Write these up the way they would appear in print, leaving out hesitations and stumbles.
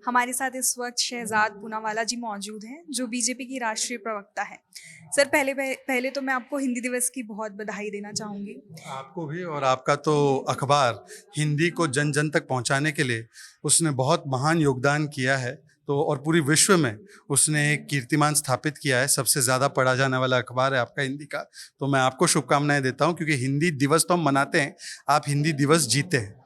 हमारे साथ इस वक्त शहजाद पूनावाला जी मौजूद हैं जो बीजेपी की राष्ट्रीय प्रवक्ता हैं। सर पहले तो मैं आपको हिंदी दिवस की बहुत बधाई देना चाहूँगी। आपको भी। और आपका तो अखबार हिंदी को जन जन तक पहुंचाने के लिए उसने बहुत महान योगदान किया है। तो और पूरी विश्व में उसने एक कीर्तिमान स्थापित किया है। सबसे ज़्यादा पढ़ा जाने वाला अखबार है आपका हिंदी का। तो मैं आपको शुभकामनाएं देता हूं, क्योंकि हिंदी दिवस तो हम मनाते हैं, आप हिंदी दिवस जीते हैं।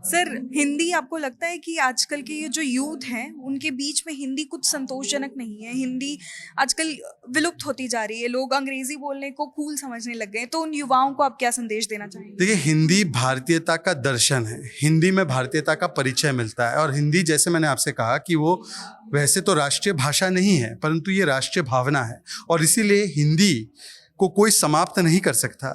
सर हिंदी आपको लगता है कि आजकल के ये जो यूथ हैं उनके बीच में हिंदी कुछ संतोषजनक नहीं है? हिंदी आजकल विलुप्त होती जा रही है, लोग अंग्रेजी बोलने को कूल समझने लग गए हैं। तो उन युवाओं को आप क्या संदेश देना चाहेंगे? देखिए, हिंदी भारतीयता का दर्शन है। हिंदी में भारतीयता का परिचय मिलता है। और हिंदी, जैसे मैंने आपसे कहा कि वो वैसे तो राष्ट्रीय भाषा नहीं है, परंतु ये राष्ट्रीय भावना है। और इसीलिए हिंदी को कोई समाप्त नहीं कर सकता।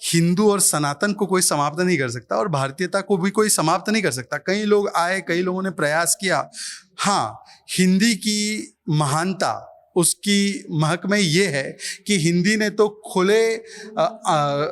हिंदू और सनातन को कोई समाप्त नहीं कर सकता, और भारतीयता को भी कोई समाप्त नहीं कर सकता। कई लोग आए, कई लोगों ने प्रयास किया। हाँ, हिंदी की महानता, उसकी महक में ये है कि हिंदी ने तो खुले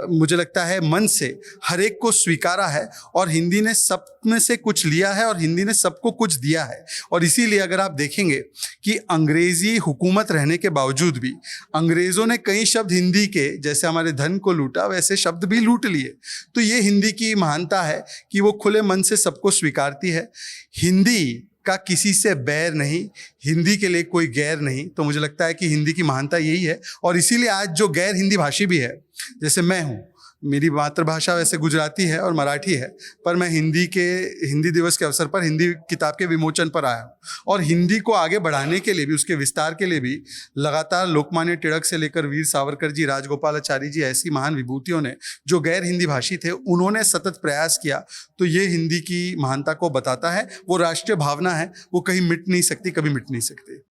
मुझे लगता है मन से हर एक को स्वीकारा है। और हिंदी ने सब में से कुछ लिया है, और हिंदी ने सबको कुछ दिया है। और इसीलिए अगर आप देखेंगे कि अंग्रेजी हुकूमत रहने के बावजूद भी अंग्रेज़ों ने कई शब्द हिंदी के, जैसे हमारे धन को लूटा वैसे शब्द भी लूट लिए। तो ये हिंदी की महानता है कि वो खुले मन से सबको स्वीकारती है। हिंदी का किसी से बैर नहीं, हिंदी के लिए कोई गैर नहीं। तो मुझे लगता है कि हिंदी की महानता यही है। और इसीलिए आज जो गैर हिंदी भाषी भी है, जैसे मैं हूँ, मेरी मातृभाषा वैसे गुजराती है और मराठी है, पर मैं हिंदी दिवस के अवसर पर हिंदी किताब के विमोचन पर आया हूँ। और हिंदी को आगे बढ़ाने के लिए भी, उसके विस्तार के लिए भी लगातार लोकमान्य टिळक से लेकर वीर सावरकर जी, राजगोपालाचारी जी, ऐसी महान विभूतियों ने, जो गैर हिंदी भाषी थे, उन्होंने सतत प्रयास किया। तो ये हिंदी की महानता को बताता है। वो राष्ट्रीय भावना है, वो कहीं मिट नहीं सकती, कभी मिट नहीं सकती।